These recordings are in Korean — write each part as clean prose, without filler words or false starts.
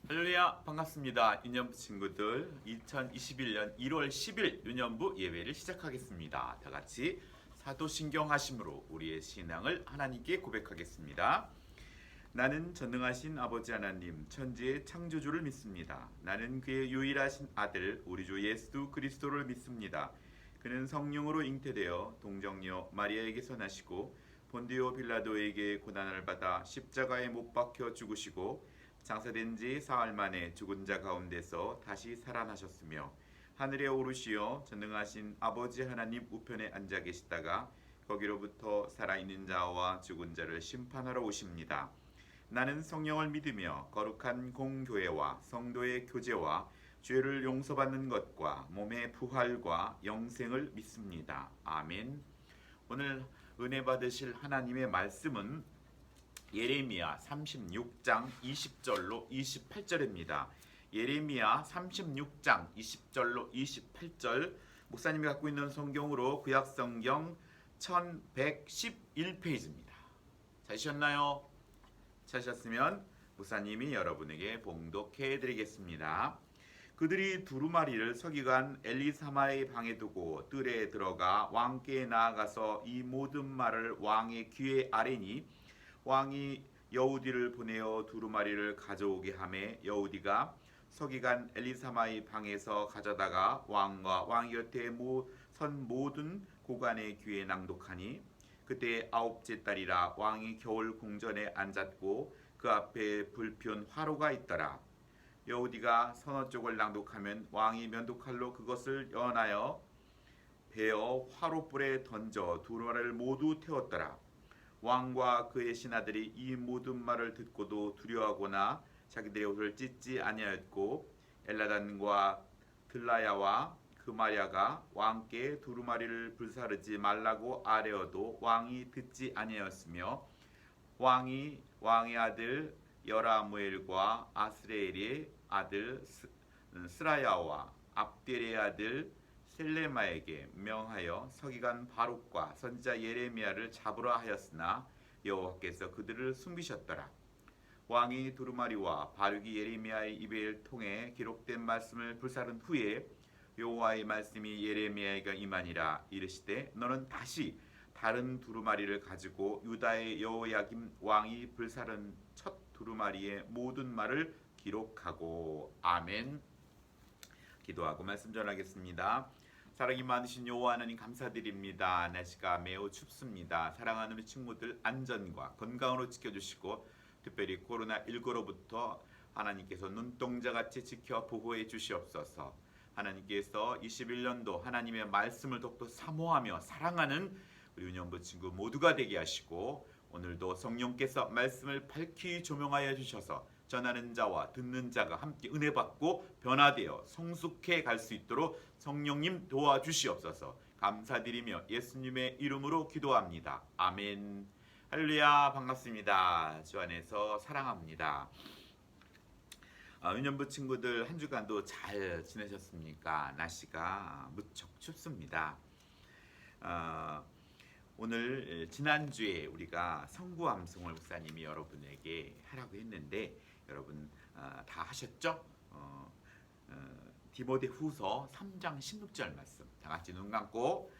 할렐루야, 반갑습니다. 유년부 친구들, 2021년 1월 10일 유년부 예배를 시작하겠습니다. 다 같이 사도신경 하심으로 우리의 신앙을 하나님께 고백하겠습니다. 나는 전능하신 아버지 하나님, 천지의 창조주를 믿습니다. 나는 그의 유일하신 아들 우리 주 예수 그리스도를 믿습니다. 그는 성령으로 잉태되어 동정녀 마리아에게서 나시고 본디오 빌라도에게 고난을 받아 십자가에 못 박혀 죽으시고 장사된 지 사흘 만에 죽은 자 가운데서 다시 살아나셨으며 하늘에 오르시어 전능하신 아버지 하나님 우편에 앉아 계시다가 거기로부터 살아있는 자와 죽은 자를 심판하러 오십니다. 나는 성령을 믿으며 거룩한 공교회와 성도의 교제와 죄를 용서받는 것과 몸의 부활과 영생을 믿습니다. 아멘. 오늘 은혜 받으실 하나님의 말씀은 예레미야 36장 20절로 28절입니다. 예레미야 36장 20절로 28절 목사님이 갖고 있는 성경으로 구약성경 1111페이지입니다. 찾으셨나요? 찾으셨으면 목사님이 여러분에게 봉독해 드리겠습니다. 그들이 두루마리를 서기관 엘리사마의 방에 두고 뜰에 들어가 왕께 나아가서 이 모든 말을 왕의 귀에 아뢰니 왕이 여우디를 보내어 두루마리를 가져오게 하매 여우디가 서기관 엘리사마의 방에서 가져다가 왕과 왕 곁에 선 모든 고관의 귀에 낭독하니 그때 아홉째 달이라 왕이 겨울 궁전에 앉았고 그 앞에 불피운 화로가 있더라. 여우디가 서너 쪽을 낭독하면 왕이 면도칼로 그것을 연하여 베어 화로불에 던져 두루마리를 모두 태웠더라. 왕과 그의 신하들이 이 모든 말을 듣고도 두려워하거나 자기들의 옷을 찢지 아니하였고 엘라단과 들라야와 그마랴가 왕께 두루마리를 불사르지 말라고 아뢰어도 왕이 듣지 아니하였으며 왕이 왕의 아들 여라무엘과 아스레엘의 아들 스라야와 압델의 아들 셀레마에게 명하여 서기관 바룩과 선지자 예레미야를 잡으라 하였으나 여호와께서 그들을 숨기셨더라. 왕이 두루마리와 바룩이 예레미야의 입을 통해 기록된 말씀을 불사른 후에 여호와의 말씀이 예레미야에게 임하니라. 이르시되 너는 다시 다른 두루마리를 가지고 유다의 여호야김 왕이 불사른 첫 두루마리의 모든 말을 기록하고. 아멘. 기도하고 말씀 전하겠습니다. 사랑이 많으신 여호와 하나님 감사드립니다. 날씨가 매우 춥습니다. 사랑하는 우리 친구들 안전과 건강으로 지켜주시고 특별히 코로나19로부터 하나님께서 눈동자같이 지켜 보호해 주시옵소서. 하나님께서 21년도 하나님의 말씀을 더욱더 사모하며 사랑하는 우리 유년부 친구 모두가 되게 하시고 오늘도 성령께서 말씀을 밝히 조명하여 주셔서 전하는 자와 듣는 자가 함께 은혜 받고 변화되어 성숙해 갈 수 있도록 성령님 도와주시옵소서. 감사드리며 예수님의 이름으로 기도합니다. 아멘. 할렐루야. 반갑습니다. 주 안에서 사랑합니다. 유년부 친구들 한 주간도 잘 지내셨습니까? 날씨가 무척 춥습니다. 오늘 지난주에 우리가 성구암송을 목사님이 여러분에게 하라고 했는데 여러분 다 하셨죠? 디모데후서 3장 16절 말씀 다 같이 눈 감고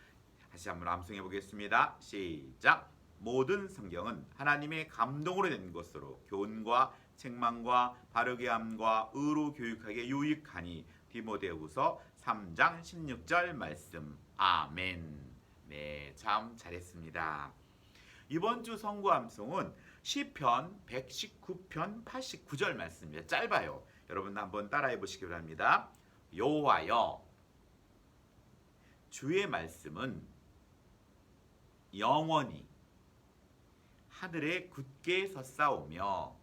다시 한번 암송해 보겠습니다. 시작. 모든 성경은 하나님의 감동으로 된 것으로 교훈과 책망과 바르게 함과 의로 교육하게 유익하니. 디모데후서 3장 16절 말씀. 아멘. 네, 참 잘했습니다. 이번 주 성구암송은 시편 119편 89절 말씀입니다. 짧아요. 여러분 한번 따라해 보시기 바랍니다. 여호와여, 주의 말씀은 영원히 하늘에 굳게 섰사오며.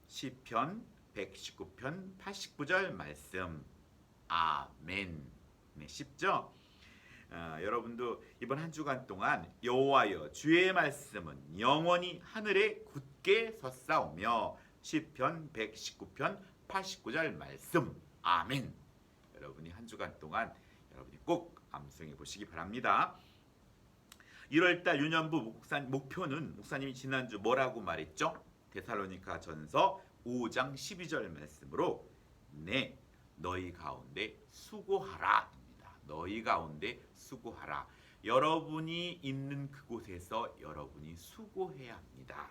시편 119편 89절 말씀. 아멘. 네, 쉽죠? 여러분도 이번 한 주간 동안 여호와여 주의 말씀은 영원히 하늘에 굳게 섰사오며. 시편 119편 89절 말씀. 아멘. 여러분이 한 주간 동안 여러분이 꼭 암송해 보시기 바랍니다. 1월달 유년부 목표는 목사님이 지난주 뭐라고 말했죠? 데살로니가 전서 5장 12절 말씀으로 네 너희 가운데 수고하라입니다. 너희 가운데 수고하라. 여러분이 있는 그곳에서 여러분이 수고해야 합니다.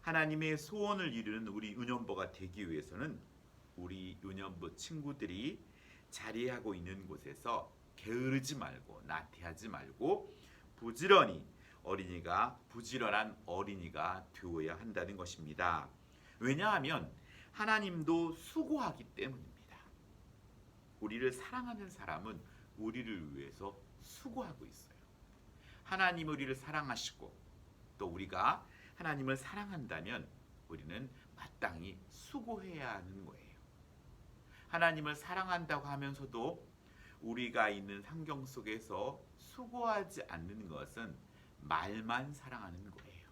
하나님의 소원을 이루는 우리 유년보가 되기 위해서는 우리 유년보 친구들이 자리하고 있는 곳에서 게으르지 말고 나태하지 말고 부지런히 부지런한 어린이가 되어야 한다는 것입니다. 왜냐하면 하나님도 수고하기 때문입니다. 우리를 사랑하는 사람은 우리를 위해서 수고하고 있어요. 하나님 우리를 사랑하시고 또 우리가 하나님을 사랑한다면 우리는 마땅히 수고해야 하는 거예요. 하나님을 사랑한다고 하면서도 우리가 있는 환경 속에서 수고하지 않는 것은 말만 사랑하는 거예요.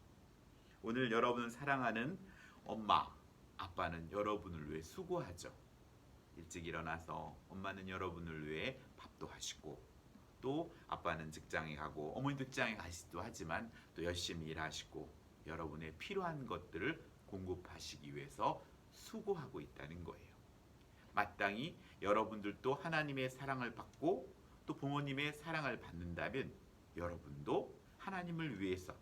오늘 여러분을 사랑하는 엄마, 아빠는 여러분을 위해 수고하죠. 일찍 일어나서 엄마는 여러분을 위해 밥도 하시고 또 아빠는 직장에 가고 어머니도 직장에 가시기도 하지만 또 열심히 일하시고 여러분의 필요한 것들을 공급하시기 위해서 수고하고 있다는 거예요. 마땅히 여러분들도 하나님의 사랑을 받고 또 부모님의 사랑을 받는다면 여러분도 하나님을 위해서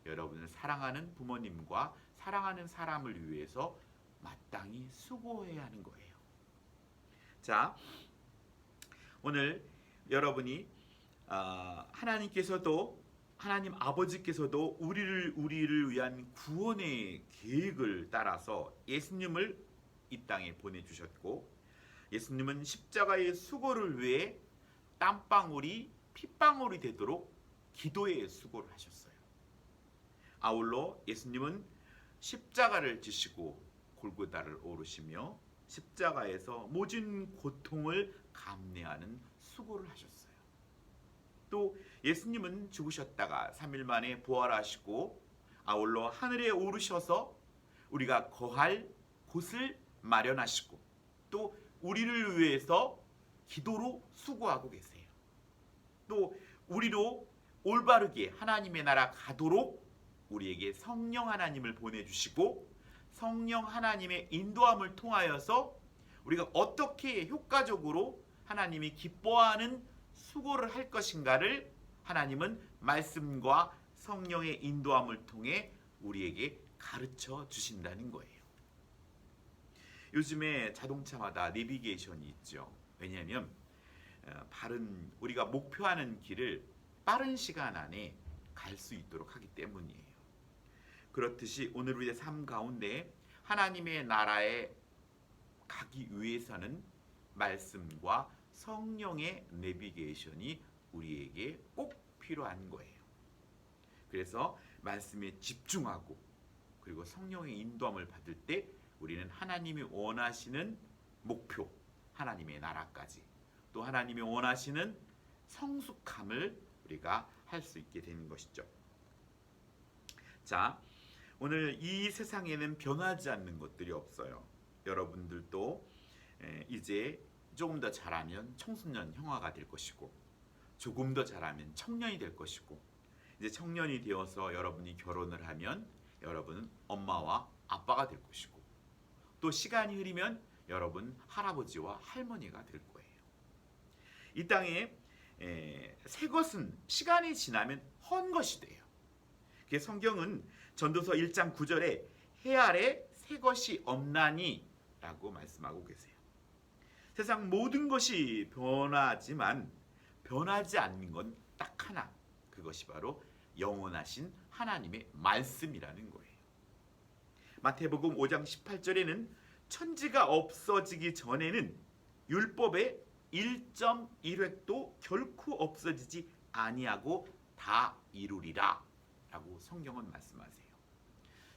여러분을 사랑하는 부모님과 사랑하는 사람을 위해서 마땅히 수고해야 하는 거예요. 자, 오늘 여러분이 하나님 아버지께서도 우리를 위한 구원의 계획을 따라서 예수님을 이 땅에 보내주셨고 예수님은 십자가의 수고를 위해 땀방울이 핏방울이 되도록 기도의 수고를 하셨어요. 아울러 예수님은 십자가를 지시고 골고다를 오르시며 십자가에서 모진 고통을 감내하는 수고를 하셨어요. 또 예수님은 죽으셨다가 3일 만에 부활하시고 아울러 하늘에 오르셔서 우리가 거할 곳을 마련하시고 또 우리를 위해서 기도로 수고하고 계세요. 또 우리도 올바르게 하나님의 나라 가도록 우리에게 성령 하나님을 보내주시고 성령 하나님의 인도함을 통하여서 우리가 어떻게 효과적으로 하나님이 기뻐하는 수고를 할 것인가를 하나님은 말씀과 성령의 인도함을 통해 우리에게 가르쳐 주신다는 거예요. 요즘에 자동차마다 내비게이션이 있죠. 왜냐하면 우리가 목표하는 길을 빠른 시간 안에 갈 수 있도록 하기 때문이에요. 그렇듯이 오늘 우리의 삶 가운데 하나님의 나라에 가기 위해서는 말씀과 성령의 내비게이션이 우리에게 꼭 필요한 거예요. 그래서 말씀에 집중하고 그리고 성령의 인도함을 받을 때 우리는 하나님이 원하시는 목표, 하나님의 나라까지 또 하나님이 원하시는 성숙함을 우리가 할 수 있게 되는 것이죠. 자, 오늘 이 세상에는 변하지 않는 것들이 없어요. 여러분들도 이제 조금 더 잘하면 청소년 형아가 될 것이고 조금 더 잘하면 청년이 될 것이고 이제 청년이 되어서 여러분이 결혼을 하면 여러분은 엄마와 아빠가 될 것이고 또 시간이 흐르면 여러분 할아버지와 할머니가 될 거예요. 이 땅에 새 것은 시간이 지나면 헛 것이 돼요. 그래서 성경은 전도서 1장 9절에 해 아래 새 것이 없나니 라고 말씀하고 계세요. 세상 모든 것이 변하지만 변하지 않는 건 딱 하나, 그것이 바로 영원하신 하나님의 말씀이라는 거예요. 마태복음 5장 18절에는 천지가 없어지기 전에는 율법의 1.1획도 결코 없어지지 아니하고 다 이루리라 라고 성경은 말씀하세요.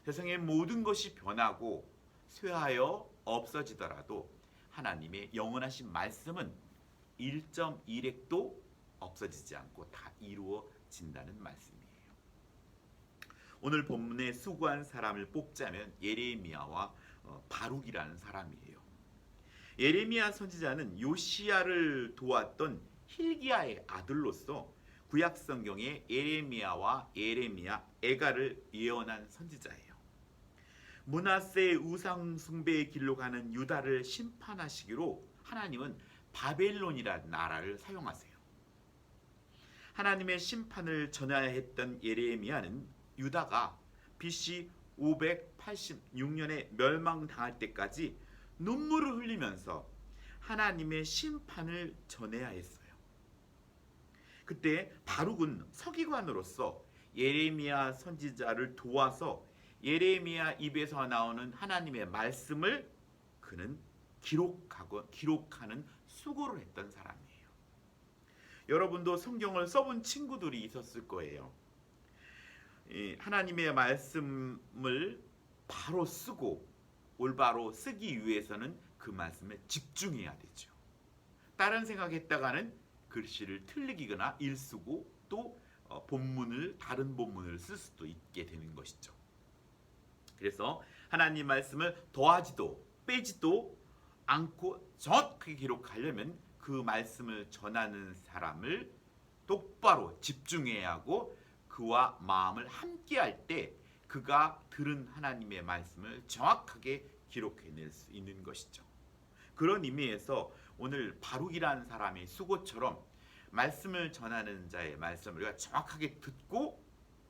세상의 모든 것이 변하고 쇠하여 없어지더라도 하나님의 영원하신 말씀은 1.1획도 없어지지 않고 다 이루어진다는 말씀이에요. 오늘 본문에 수고한 사람을 뽑자면 예레미야와 바룩이라는 사람이에요. 예레미야 선지자는 요시야를 도왔던 힐기야의 아들로서 구약 성경에 예레미야와 예레미야, 에가를 예언한 선지자예요. 므낫세의 우상 숭배의 길로 가는 유다를 심판하시기로 하나님은 바벨론이라는 나라를 사용하세요. 하나님의 심판을 전해야 했던 예레미야는 유다가 BC 586년에 멸망당할 때까지 눈물을 흘리면서 하나님의 심판을 전해야 했어요. 그때 바룩은 서기관으로서 예레미야 선지자를 도와서 예레미야 입에서 나오는 하나님의 말씀을 그는 기록하는 수고를 했던 사람이에요. 여러분도 성경을 써본 친구들이 있었을 거예요. 하나님의 말씀을 바로 쓰고 올바로 쓰기 위해서는 그 말씀에 집중해야 되죠. 다른 생각했다가는 글씨를 틀리거나 일쓰고 또 다른 본문을 쓸 수도 있게 되는 것이죠. 그래서 하나님 말씀을 더하지도 빼지도 않고 정확하게 기록하려면 그 말씀을 전하는 사람을 똑바로 집중해야 하고 그와 마음을 함께할 때 그가 들은 하나님의 말씀을 정확하게 기록해낼 수 있는 것이죠. 그런 의미에서 오늘 바룩이라는 사람의 수고처럼 말씀을 전하는 자의 말씀을 우리가 정확하게 듣고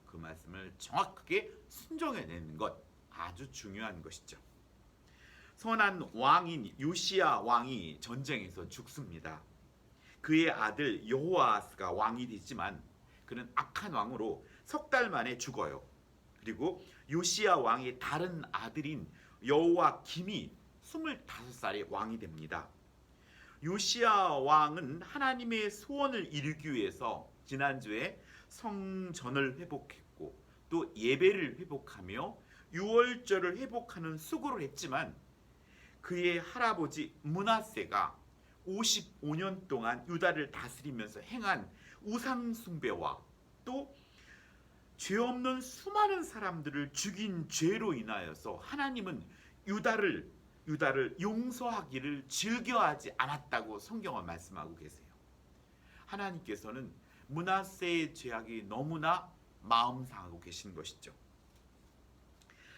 그 말씀을 정확하게 순종해내는 것 아주 중요한 것이죠. 선한 왕인 요시야 왕이 전쟁에서 죽습니다. 그의 아들 여호아스가 왕이 되지만 그는 악한 왕으로 석 달 만에 죽어요. 그리고 요시야 왕의 다른 아들인 여호와김이 25살에 왕이 됩니다. 요시야 왕은 하나님의 소원을 이루기 위해서 지난주에 성전을 회복했고 또 예배를 회복하며 유월절을 회복하는 수고를 했지만 그의 할아버지 므낫세가 55년 동안 유다를 다스리면서 행한 우상 숭배와 또 죄 없는 수많은 사람들을 죽인 죄로 인하여서 하나님은 유다를 용서하기를 즐겨하지 않았다고 성경은 말씀하고 계세요. 하나님께서는 므낫세의 죄악이 너무나 마음 상하고 계신 것이죠.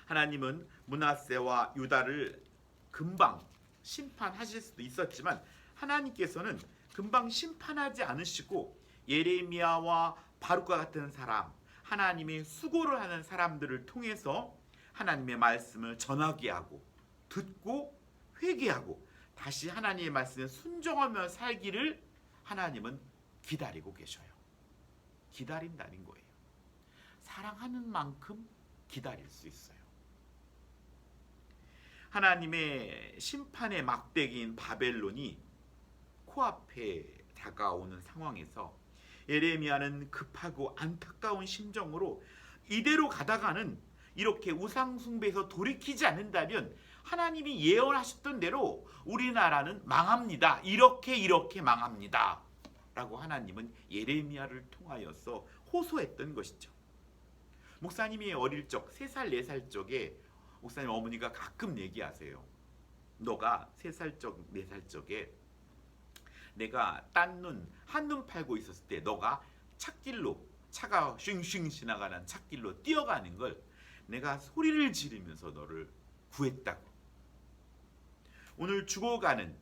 하나님은 므낫세와 유다를 금방 심판하실 수도 있었지만 하나님께서는 금방 심판하지 않으시고 예레미야와 바룩과 같은 사람, 하나님의 수고를 하는 사람들을 통해서 하나님의 말씀을 전하게 하고 듣고 회개하고 다시 하나님의 말씀에 순종하며 살기를 하나님은 기다리고 계셔요. 기다린다는 거예요. 사랑하는 만큼 기다릴 수 있어요. 하나님의 심판의 막대기인 바벨론이 코앞에 다가오는 상황에서 예레미야는 급하고 안타까운 심정으로 이대로 가다가는 이렇게 우상 숭배에서 돌이키지 않는다면 하나님이 예언하셨던 대로 우리나라는 망합니다. 이렇게 망합니다. 라고 하나님은 예레미야를 통하여서 호소했던 것이죠. 목사님이 어릴 적 3살 4살 적에 목사님 어머니가 가끔 얘기하세요. 너가 3살 적 4살 적에 내가 딴 눈, 한눈 팔고 있었을 때 너가 차길로 차가 쉥쉥 지나가는 차길로 뛰어가는 걸 내가 소리를 지르면서 너를 구했다고. 오늘 죽어가는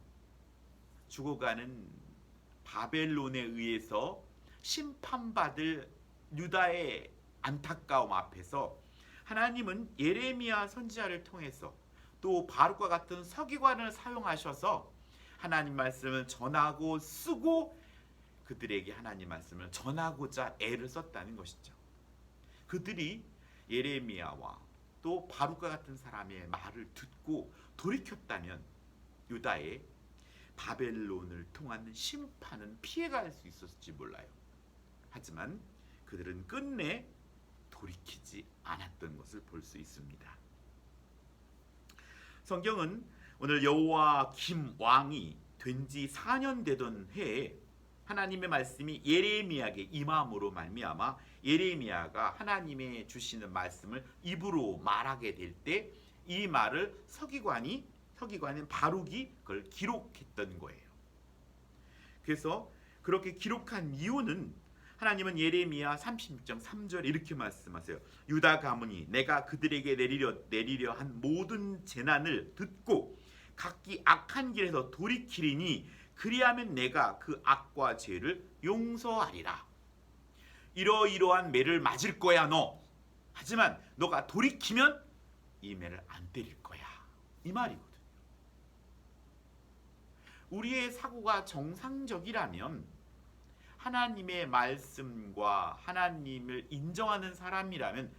바벨론에 의해서 심판받을 유다의 안타까움 앞에서 하나님은 예레미야 선지자를 통해서 또 바룩과 같은 서기관을 사용하셔서 하나님 말씀을 전하고 쓰고 그들에게 하나님 말씀을 전하고자 애를 썼다는 것이죠. 그들이 예레미야와 또 바룩과 같은 사람의 말을 듣고 돌이켰다면 유다의 바벨론을 통한 심판은 피해갈 수 있었을지 몰라요. 하지만 그들은 끝내 돌이키지 않았던 것을 볼 수 있습니다. 성경은 오늘 여호와김 왕이 된 지 4년 되던 해에 하나님의 말씀이 예레미야에게 임함으로 말미암아 예레미야가 하나님의 주시는 말씀을 입으로 말하게 될 때 이 말을 서기관인 바룩이 그걸 기록했던 거예요. 그래서 그렇게 기록한 이유는 하나님은 예레미야 36장 3절에 이렇게 말씀하세요. 유다 가문이 내가 그들에게 내리려 한 모든 재난을 듣고 각기 악한 길에서 돌이키리니 그리하면 내가 그 악과 죄를 용서하리라. 이러이러한 매를 맞을 거야 너. 하지만 너가 돌이키면 이 매를 안 때릴 거야. 이 말이거든요. 우리의 사고가 정상적이라면 하나님의 말씀과 하나님을 인정하는 사람이라면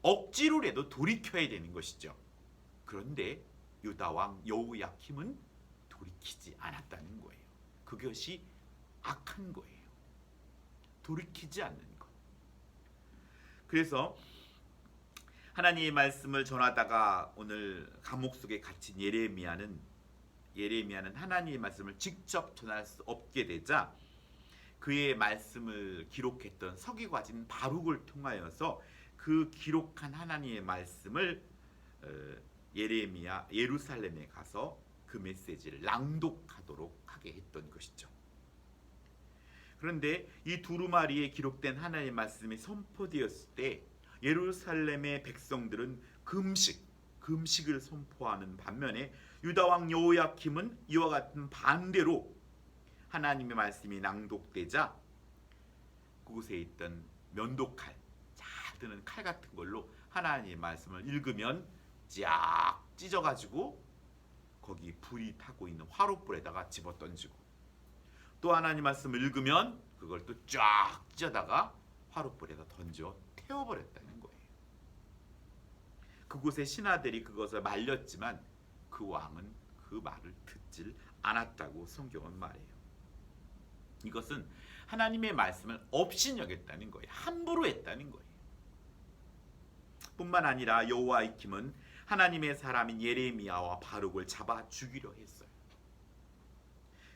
억지로라도 돌이켜야 되는 것이죠. 그런데 유다 왕 여호야킴은 돌이키지 않았다는 거예요. 그것이 악한 거예요. 돌이키지 않는 것. 그래서 하나님의 말씀을 전하다가 오늘 감옥 속에 갇힌 예레미야는 하나님의 말씀을 직접 전할 수 없게 되자 그의 말씀을 기록했던 서기관인 바룩을 통하여서 그 기록한 하나님의 말씀을 예루살렘에 가서 그 메시지를 낭독하도록 하게 했던 것이죠. 그런데 이 두루마리에 기록된 하나님의 말씀이 선포되었을 때 예루살렘의 백성들은 금식을 선포하는 반면에 유다 왕 여호야킴은 이와 같은 반대로 하나님의 말씀이 낭독되자 그곳에 있던 면도칼, 잘 드는 칼 같은 걸로 하나님의 말씀을 읽으면 쫙 찢어가지고 거기 불이 타고 있는 화롯불에다가 집어던지고 또 하나님 말씀을 읽으면 그걸 또 쫙 찢어다가 화롯불에다 던져 태워버렸다는 거예요. 그곳의 신하들이 그것을 말렸지만 그 왕은 그 말을 듣질 않았다고 성경은 말해요. 이것은 하나님의 말씀을 업신여겼다는 거예요. 함부로 했다는 거예요. 뿐만 아니라 여호야킴은 하나님의 사람인 예레미야와 바룩을 잡아 죽이려 했어요.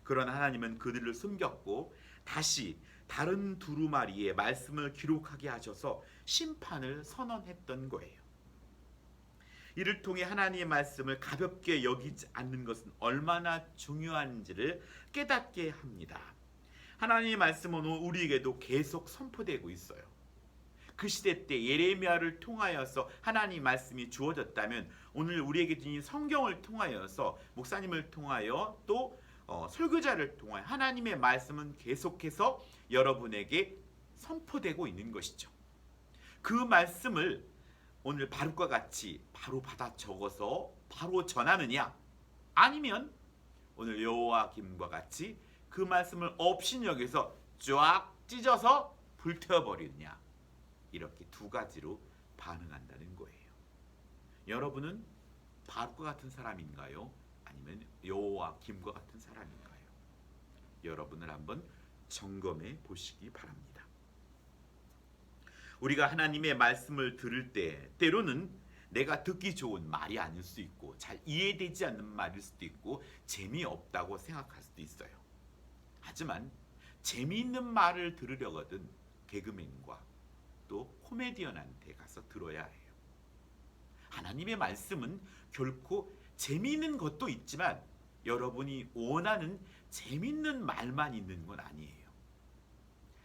그러나 하나님은 그들을 숨겼고 다시 다른 두루마리에 말씀을 기록하게 하셔서 심판을 선언했던 거예요. 이를 통해 하나님의 말씀을 가볍게 여기지 않는 것은 얼마나 중요한지를 깨닫게 합니다. 하나님의 말씀은 우리에게도 계속 선포되고 있어요. 그 시대 때 예레미야를 통하여서 하나님의 말씀이 주어졌다면 오늘 우리에게 주신 성경을 통하여서 목사님을 통하여 또 설교자를 통하여 하나님의 말씀은 계속해서 여러분에게 선포되고 있는 것이죠. 그 말씀을 오늘 바룩과 같이 바로 받아 적어서 바로 전하느냐 아니면 오늘 여호야김과 같이 그 말씀을 업신여겨서 쫙 찢어서 불태워버리느냐 이렇게 두 가지로 반응한다는 거예요. 여러분은 바룩과 같은 사람인가요? 아니면 여호야김과 같은 사람인가요? 여러분을 한번 점검해 보시기 바랍니다. 우리가 하나님의 말씀을 들을 때 때로는 내가 듣기 좋은 말이 아닐 수 있고 잘 이해되지 않는 말일 수도 있고 재미없다고 생각할 수도 있어요. 하지만 재미있는 말을 들으려거든 개그맨과 또 코미디언한테 가서 들어야 해요. 하나님의 말씀은 결코 재미있는 것도 있지만 여러분이 원하는 재미있는 말만 있는 건 아니에요.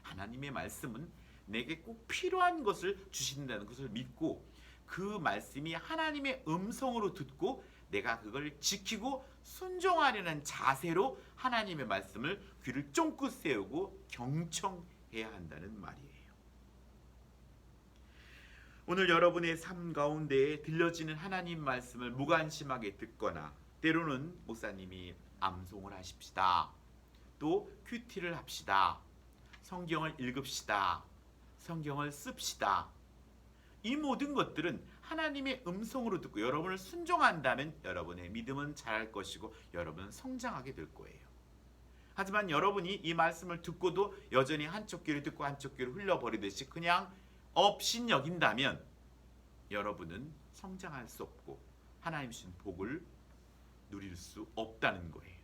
하나님의 말씀은 내게 꼭 필요한 것을 주신다는 것을 믿고 그 말씀이 하나님의 음성으로 듣고 내가 그걸 지키고 순종하려는 자세로 하나님의 말씀을 귀를 쫑긋 세우고 경청해야 한다는 말이에요. 오늘 여러분의 삶 가운데 들려지는 하나님 말씀을 무관심하게 듣거나 때로는 목사님이 암송을 하십시다. 또 큐티를 합시다. 성경을 읽읍시다. 성경을 씁시다. 이 모든 것들은 하나님의 음성으로 듣고 여러분을 순종한다면 여러분의 믿음은 자랄 것이고 여러분은 성장하게 될 거예요. 하지만 여러분이 이 말씀을 듣고도 여전히 한쪽 귀를 듣고 한쪽 귀를 흘려버리듯이 그냥 업신여긴다면 여러분은 성장할 수 없고 하나님 주신 복을 누릴 수 없다는 거예요.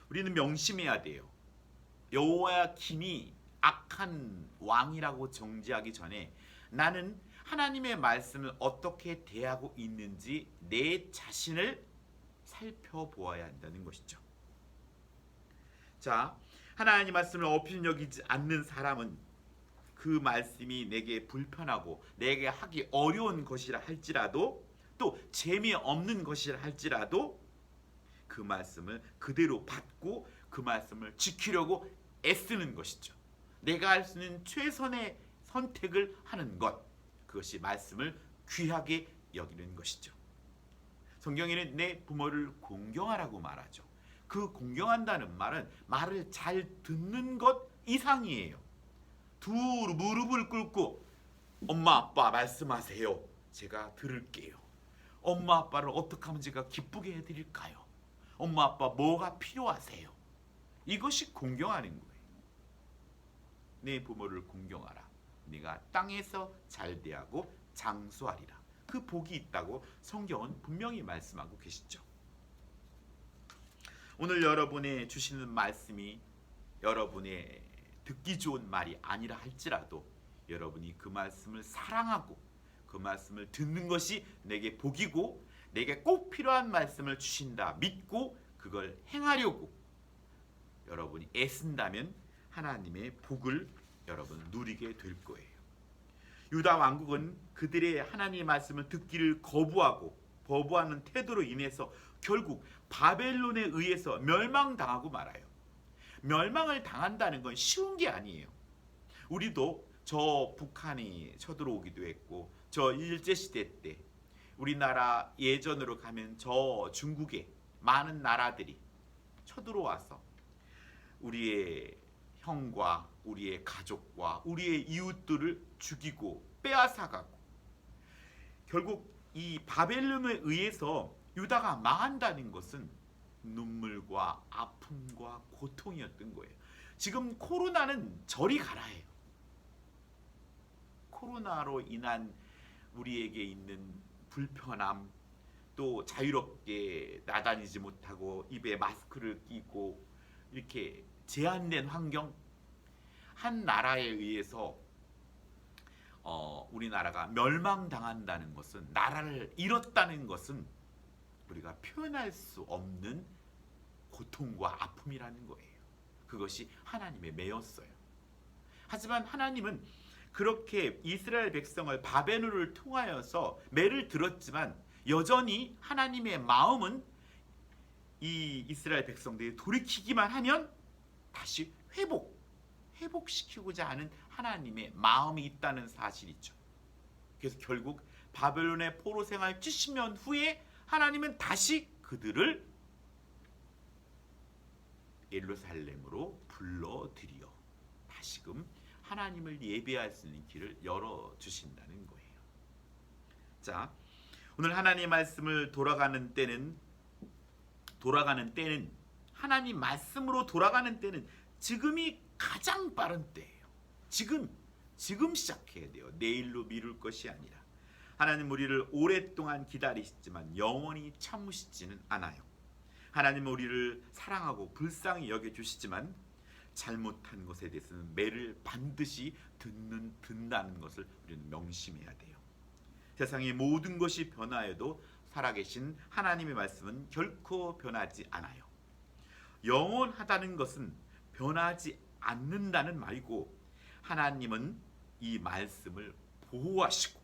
우리는 명심해야 돼요. 여호야김이 악한 왕이라고 정죄하기 전에 나는 하나님의 말씀을 어떻게 대하고 있는지 내 자신을 살펴보아야 한다는 것이죠. 자, 하나님 말씀을 어필 여기지 않는 사람은 그 말씀이 내게 불편하고 내게 하기 어려운 것이라 할지라도, 또 재미없는 것이라 할지라도 그 말씀을 그대로 받고 그 말씀을 지키려고 애쓰는 것이죠. 내가 할 수 있는 최선의 선택을 하는 것, 그것이 말씀을 귀하게 여기는 것이죠. 성경에는 내 부모를 공경하라고 말하죠. 그 공경한다는 말은 말을 잘 듣는 것 이상이에요. 두 무릎을 꿇고 엄마 아빠 말씀하세요. 제가 들을게요. 엄마 아빠를 어떻게 하면 제가 기쁘게 해드릴까요? 엄마 아빠 뭐가 필요하세요? 이것이 공경하는 거예요. 내 부모를 공경하라. 네가 땅에서 잘 대하고 장수하리라. 그 복이 있다고 성경은 분명히 말씀하고 계시죠. 오늘 여러분의 주시는 말씀이 여러분의 듣기 좋은 말이 아니라 할지라도 여러분이 그 말씀을 사랑하고 그 말씀을 듣는 것이 내게 복이고 내게 꼭 필요한 말씀을 주신다 믿고 그걸 행하려고 여러분이 애쓴다면 하나님의 복을 여러분 누리게 될 거예요. 유다 왕국은 그들의 하나님의 말씀을 듣기를 거부하는 태도로 인해서 결국 바벨론에 의해서 멸망당하고 말아요. 멸망을 당한다는 건 쉬운 게 아니에요. 우리도 저 북한이 쳐들어오기도 했고 저 일제시대 때 우리나라 예전으로 가면 저 중국의 많은 나라들이 쳐들어와서 우리의 형과 우리의 가족과 우리의 이웃들을 죽이고 빼앗아가고 결국 이 바벨론에 의해서 유다가 망한다는 것은 눈물과 아픔과 고통이었던 거예요. 지금 코로나는 저리 가라예요. 코로나로 인한 우리에게 있는 불편함, 또 자유롭게 나다니지 못하고 입에 마스크를 끼고 이렇게 제한된 환경, 한 나라에 의해서 우리나라가 멸망당한다는 것은, 나라를 잃었다는 것은 우리가 표현할 수 없는 고통과 아픔이라는 거예요. 그것이 하나님의 매였어요. 하지만 하나님은 그렇게 이스라엘 백성을 바벨론을 통하여서 매를 들었지만 여전히 하나님의 마음은 이 이스라엘 백성들이 돌이키기만 하면 다시 회복시키고자 하는 하나님의 마음이 있다는 사실이죠. 그래서 결국 바벨론의 포로 생활 70년 후에 하나님은 다시 그들을 예루살렘으로 불러들여 다시금 하나님을 예배할 수 있는 길을 열어주신다는 거예요. 자, 오늘 하나님 말씀을 돌아가는 때는 하나님 말씀으로 돌아가는 때는 지금이 가장 빠른 때예요. 지금 시작해야 돼요. 내일로 미룰 것이 아니라. 하나님 우리를 오랫동안 기다리시지만 영원히 참으시지는 않아요. 하나님은 우리를 사랑하고 불쌍히 여겨주시지만 잘못한 것에 대해서는 매를 반드시 듣는다는 것을 우리는 명심해야 돼요. 세상의 모든 것이 변하여도 살아계신 하나님의 말씀은 결코 변하지 않아요. 영원하다는 것은 변하지 않는다는 말이고, 하나님은 이 말씀을 보호하시고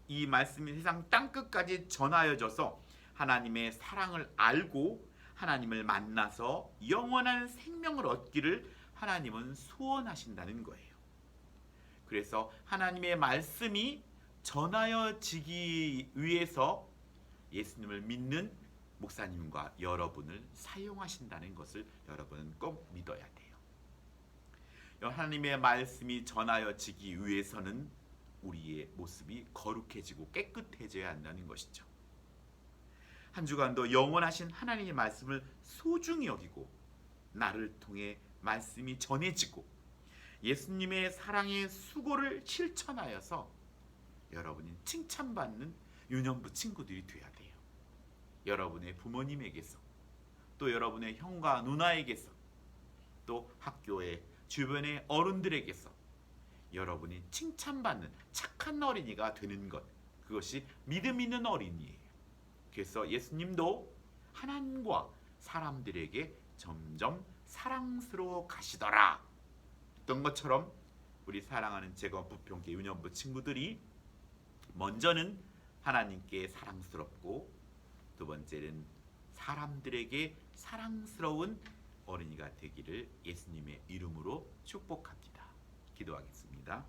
이 말씀이 세상 땅끝까지 전하여져서 하나님의 사랑을 알고 하나님을 만나서 영원한 생명을 얻기를 하나님은 소원하신다는 거예요. 그래서 하나님의 말씀이 전하여지기 위해서 예수님을 믿는 목사님과 여러분을 사용하신다는 것을 여러분은 꼭 믿어야 돼요. 하나님의 말씀이 전하여지기 위해서는 우리의 모습이 거룩해지고 깨끗해져야 한다는 것이죠. 한 주간도 영원하신 하나님의 말씀을 소중히 여기고 나를 통해 말씀이 전해지고 예수님의 사랑의 수고를 실천하여서 여러분이 칭찬받는 유년부 친구들이 되어야 돼요. 여러분의 부모님에게서, 또 여러분의 형과 누나에게서, 또 학교의 주변의 어른들에게서 여러분이 칭찬받는 착한 어린이가 되는 것, 그것이 믿음 있는 어린이에요. 그래서 예수님도 하나님과 사람들에게 점점 사랑스러워 가시더라 했던 것처럼 우리 사랑하는 제거 부평계 유년부 친구들이 먼저는 하나님께 사랑스럽고 두 번째는 사람들에게 사랑스러운 어린이가 되기를 예수님의 이름으로 축복합니다. 기도하겠습니다.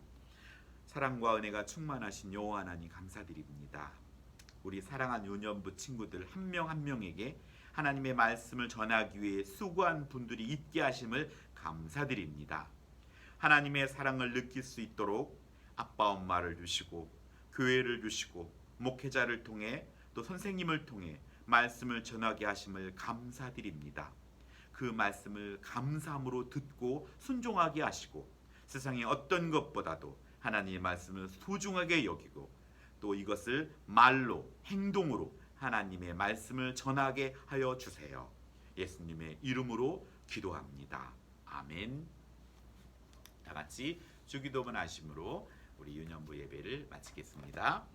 사랑과 은혜가 충만하신 여호와 하나님 감사드립니다. 우리 사랑한 유년부 친구들 한 명 한 명에게 하나님의 말씀을 전하기 위해 수고한 분들이 있게 하심을 감사드립니다. 하나님의 사랑을 느낄 수 있도록 아빠 엄마를 주시고 교회를 주시고 목회자를 통해 또 선생님을 통해 말씀을 전하게 하심을 감사드립니다. 그 말씀을 감사함으로 듣고 순종하게 하시고 세상의 어떤 것보다도 하나님의 말씀을 소중하게 여기고 또 이것을 말로 행동으로 하나님의 말씀을 전하게 하여 주세요. 예수님의 이름으로 기도합니다. 아멘. 다 같이 주기도문 하심으로 우리 유년부 예배를 마치겠습니다.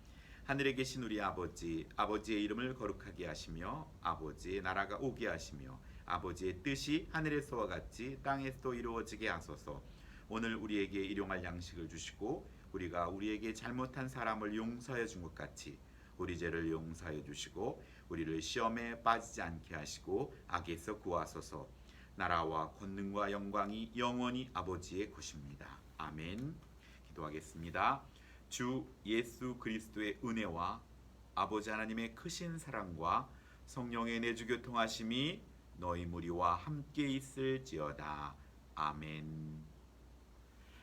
하늘에 계신 우리 아버지, 아버지의 이름을 거룩하게 하시며 아버지의 나라가 오게 하시며 아버지의 뜻이 하늘에서와 같이 땅에서도 이루어지게 하소서. 오늘 우리에게 일용할 양식을 주시고 우리가 우리에게 잘못한 사람을 용서해 준 것 같이 우리 죄를 용서해 주시고 우리를 시험에 빠지지 않게 하시고 악에서 구하소서. 나라와 권능과 영광이 영원히 아버지의 것입니다. 아멘. 기도하겠습니다. 주 예수 그리스도의 은혜와 아버지 하나님의 크신 사랑과 성령의 내주 교통하심이 너희 무리와 함께 있을지어다. 아멘.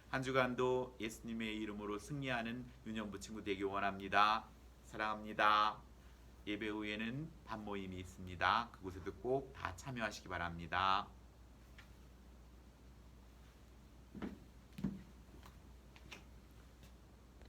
한 주간도 예수님의 이름으로 승리하는 유년부 친구 되기 원합니다. 사랑합니다. 예배 후에는 밤 모임이 있습니다. 그곳에도 꼭 다 참여하시기 바랍니다.